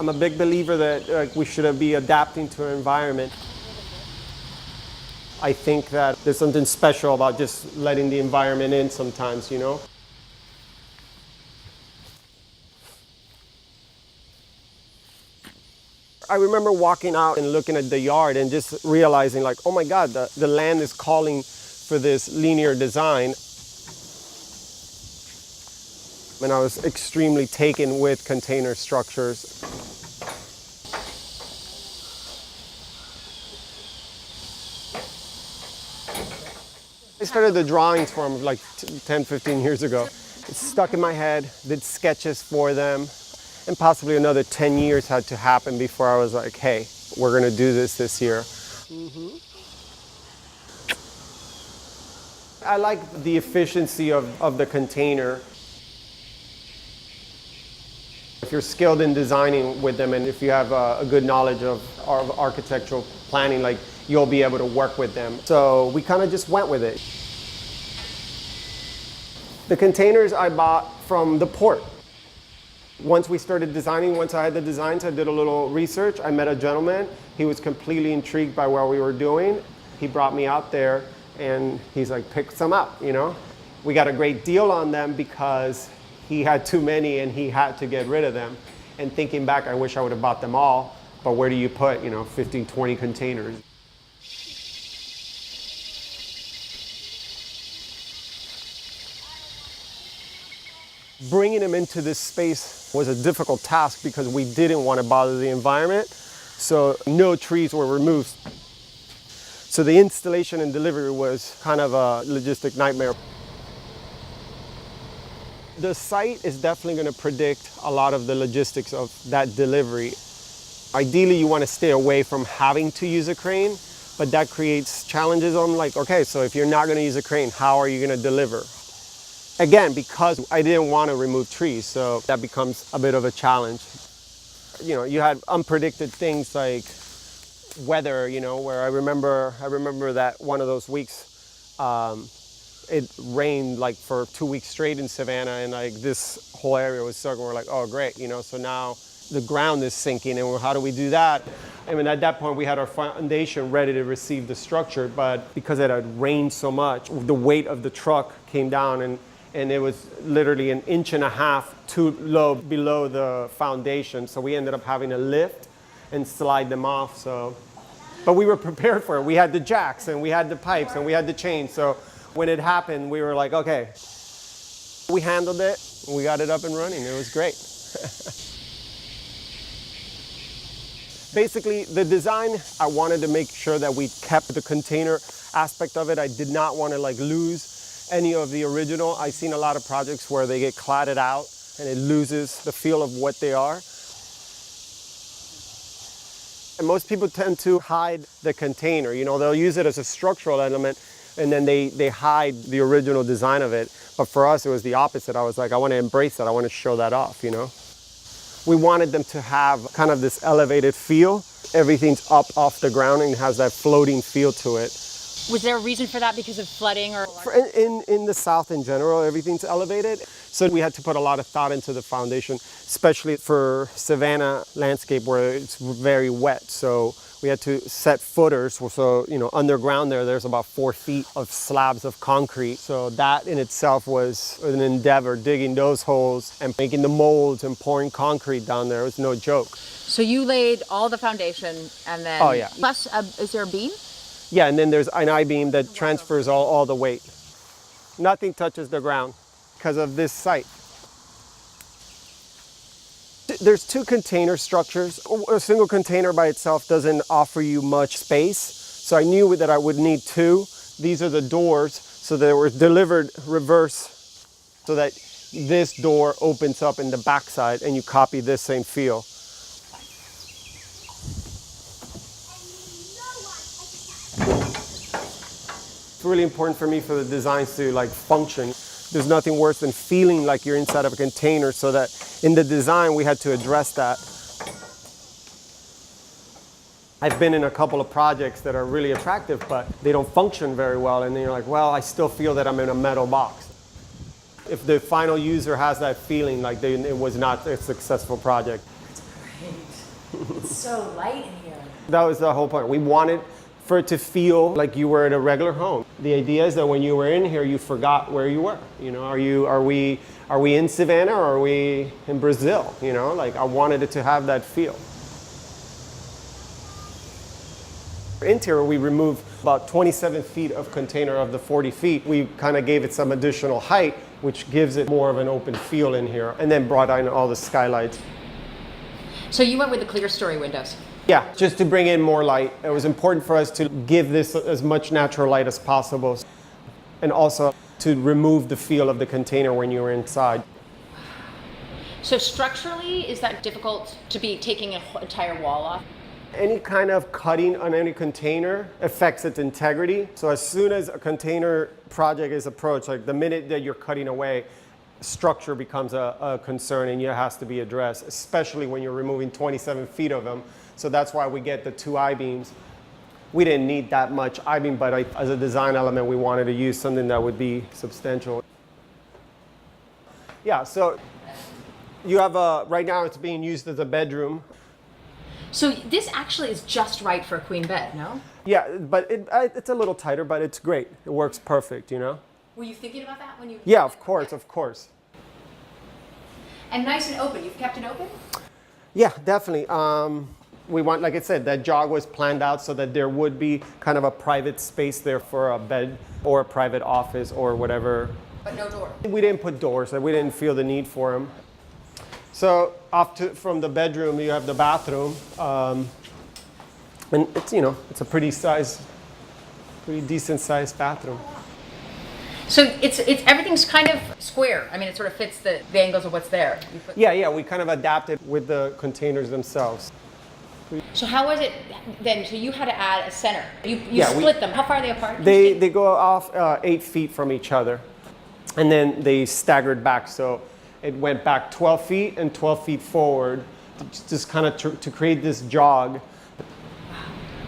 I'm a big believer that we should be adapting to our environment. I think that there's something special about just letting the environment in sometimes, you know? I remember walking out and looking at the yard and just realizing like, oh my God, the land is calling for this linear design. And I was extremely taken with container structures. I started the drawings for them like 10, 15 years ago. It stuck in my head, did sketches for them, and possibly another 10 years had to happen before I was like, hey, we're gonna do this year. I like the efficiency of the container. If you're skilled in designing with them and if you have a good knowledge of architectural planning, like you'll be able to work with them. So we kind of just went with it. The containers I bought from the port. Once we started designing, once I had the designs, I did a little research. I met a gentleman. He was completely intrigued by what we were doing. He brought me out there and he's like, pick some up, you know? We got a great deal on them because he had too many and he had to get rid of them. And thinking back, I wish I would have bought them all, but where do you put, 15, 20 containers? Bringing them into this space was a difficult task because we didn't want to bother the environment, so no trees were removed. So the installation and delivery was kind of a logistic nightmare. The site is definitely going to predict a lot of the logistics of that delivery. Ideally, you want to stay away from having to use a crane, but that creates challenges. I'm like, okay, so if you're not going to use a crane, how are you going to deliver? Again, because I didn't want to remove trees, so that becomes a bit of a challenge. You had unpredicted things like weather, where I remember that one of those weeks, it rained like for 2 weeks straight in Savannah, and like this whole area was soaking. We're like, oh great, so now the ground is sinking, and how do we do that? I mean, at that point we had our foundation ready to receive the structure, but because it had rained so much, the weight of the truck came down and it was literally 1.5 inches too low below the foundation. So we ended up having to lift and slide them off. But we were prepared for it. We had the jacks and we had the pipes and we had the chains. So when it happened, we were like, okay. We handled it, we got it up and running. It was great. Basically, the design, I wanted to make sure that we kept the container aspect of it. I did not want to lose any of the original. I've seen a lot of projects where they get cladded out and it loses the feel of what they are. And most people tend to hide the container. They'll use it as a structural element and then they hide the original design of it. But for us, it was the opposite. I was like, I want to embrace that. I want to show that off, We wanted them to have kind of this elevated feel. Everything's up off the ground and has that floating feel to it. Was there a reason for that because of flooding or? In the South in general, everything's elevated. So we had to put a lot of thought into the foundation, especially for Savannah landscape where it's very wet. So we had to set footers. So, underground there's about 4 feet of slabs of concrete. So that in itself was an endeavor, digging those holes and making the molds and pouring concrete down there. It was no joke. So you laid all the foundation and then. Oh, yeah. Plus, is there a beam? Yeah, and then there's an I-beam that transfers all the weight. Nothing touches the ground because of this site. There's 2 container structures. A single container by itself doesn't offer you much space, so I knew that I would need 2. These are the doors, so they were delivered reverse, so that this door opens up in the backside and you copy this same feel. It's really important for me for the designs to function. There's nothing worse than feeling like you're inside of a container, so that in the design we had to address that. I've been in a couple of projects that are really attractive, but they don't function very well, and then you're like, well, I still feel that I'm in a metal box. If the final user has that feeling, like it was not a successful project. That's great. It's so light in here. That was the whole point. We wanted for it to feel like you were in a regular home. The idea is that when you were in here, you forgot where you were. You know, are we in Savannah or are we in Brazil? You know, like I wanted it to have that feel. Interior, we removed about 27 feet of container of the 40 feet. We kind of gave it some additional height, which gives it more of an open feel in here, and then brought in all the skylights. So you went with the clear story windows. Yeah, just to bring in more light. It was important for us to give this as much natural light as possible, and also to remove the feel of the container when you were inside. So structurally, is that difficult to be taking an entire wall off? Any kind of cutting on any container affects its integrity. So as soon as a container project is approached, like the minute that you're cutting away, structure becomes a concern and it has to be addressed, especially when you're removing 27 feet of them. So that's why we get the 2 I-beams. We didn't need that much I-beam, but as a design element, we wanted to use something that would be substantial. Yeah, so you have right now it's being used as a bedroom. So this actually is just right for a queen bed, no? Yeah, but it's a little tighter, but it's great. It works perfect, you know? Were you thinking about that when you... Yeah, of course, of course. And nice and open. You've kept it open? Yeah, definitely. We want, like I said, that jog was planned out so that there would be kind of a private space there for a bed or a private office or whatever. But no door. We didn't put doors, we didn't feel the need for them. So from the bedroom, you have the bathroom, and it's, you know, it's a pretty decent sized bathroom. So it's everything's kind of square. I mean, it sort of fits the angles of what's there. Yeah, we kind of adapted with the containers themselves. So how was it then? So you had to add a center. You Yeah, split them. How far are they apart? They go off 8 feet from each other, and then they staggered back. So it went back 12 feet and 12 feet forward, just kind of to create this jog.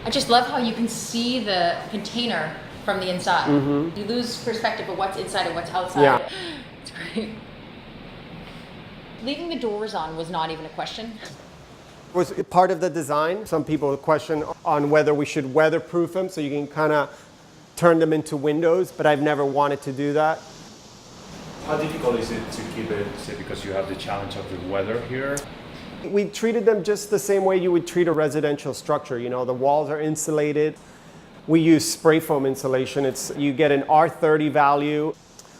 I just love how you can see the container from the inside. Mm-hmm. You lose perspective of what's inside and what's outside. Yeah. It's great. Leaving the doors on was not even a question. It was part of the design. Some people question on whether we should weatherproof them so you can kind of turn them into windows, but I've never wanted to do that. How difficult is it to keep it, say, because you have the challenge of the weather here? We treated them just the same way you would treat a residential structure. You know, the walls are insulated. We use spray foam insulation. You get an R30 value.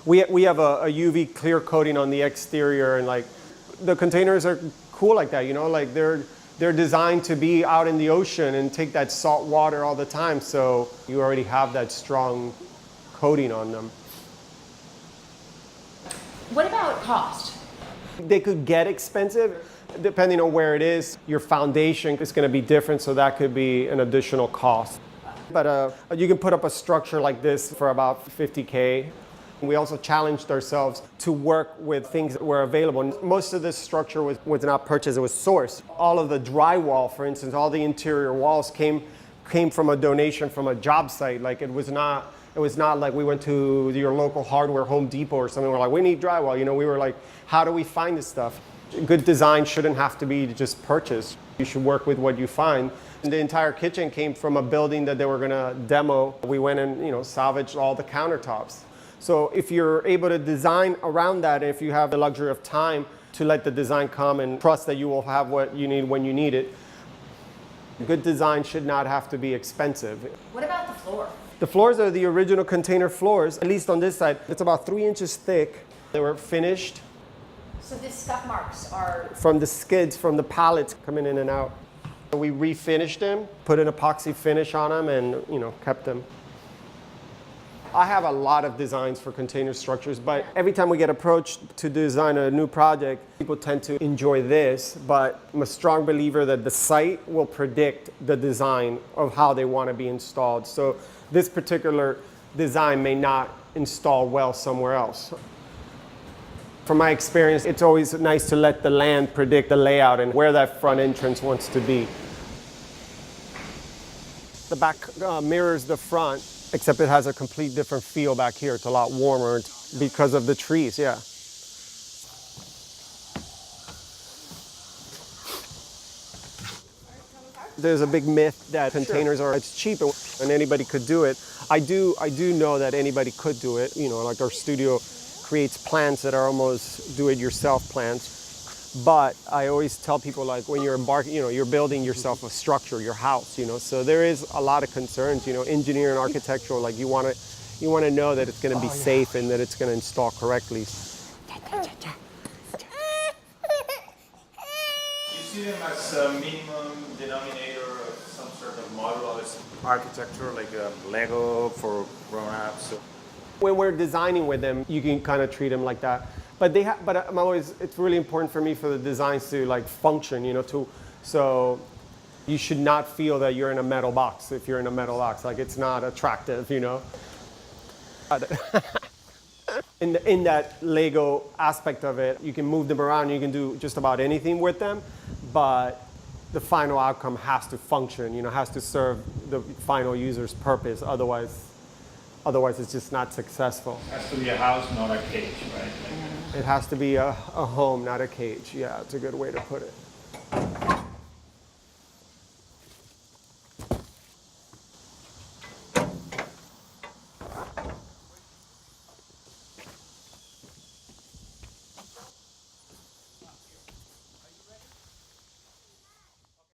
We have a UV clear coating on the exterior, and like the containers are cool like that. You know, like they're designed to be out in the ocean and take that salt water all the time. So you already have that strong coating on them. What about cost? They could get expensive. Depending on where it is, your foundation is going to be different, so that could be an additional cost. But you can put up a structure like this for about $50K. We also challenged ourselves to work with things that were available. Most of this structure was not purchased, it was sourced. All of the drywall, for instance, all the interior walls came from a donation from a job site. Like it was not like we went to your local hardware, Home Depot or something. We're like, we need drywall. You know, we were like, how do we find this stuff? Good design shouldn't have to be just purchased. You should work with what you find. And the entire kitchen came from a building that they were gonna demo. We went and, you know, salvaged all the countertops. So if you're able to design around that, and if you have the luxury of time to let the design come and trust that you will have what you need when you need it, good design should not have to be expensive. What about the floor? The floors are the original container floors, at least on this side. It's about 3 inches thick. They were finished. So these scuff marks are... From the skids, from the pallets coming in and out. We refinished them, put an epoxy finish on them, and, you know, kept them. I have a lot of designs for container structures, but every time we get approached to design a new project, people tend to enjoy this, but I'm a strong believer that the site will predict the design of how they want to be installed. So this particular design may not install well somewhere else. From my experience, it's always nice to let the land predict the layout and where that front entrance wants to be. The back mirrors the front, except it has a complete different feel back here. It's a lot warmer because of the trees, yeah. There's a big myth that containers are it's cheap and anybody could do it. I do know that anybody could do it. You know, like our studio creates plants that are almost do-it-yourself plants. But I always tell people, like, when you're embarking, you know, you're building yourself a structure, your house, you know. So there is a lot of concerns, you know, engineer and architectural. Like you want to know that it's going to be safe and that it's going to install correctly. You see them as a minimum denominator of some sort of modular architecture, like Lego for grown-ups. When we're designing with them, you can kind of treat them like that. But it's really important for me for the designs to like function, you know, so you should not feel that you're in a metal box if you're in a metal box. Like it's not attractive, you know. In that Lego aspect of it, you can move them around, you can do just about anything with them, but the final outcome has to function, you know, has to serve the final user's purpose. Otherwise it's just not successful. It has to be a house, not a cage, right? It has to be a home, not a cage. Yeah, it's a good way to put it.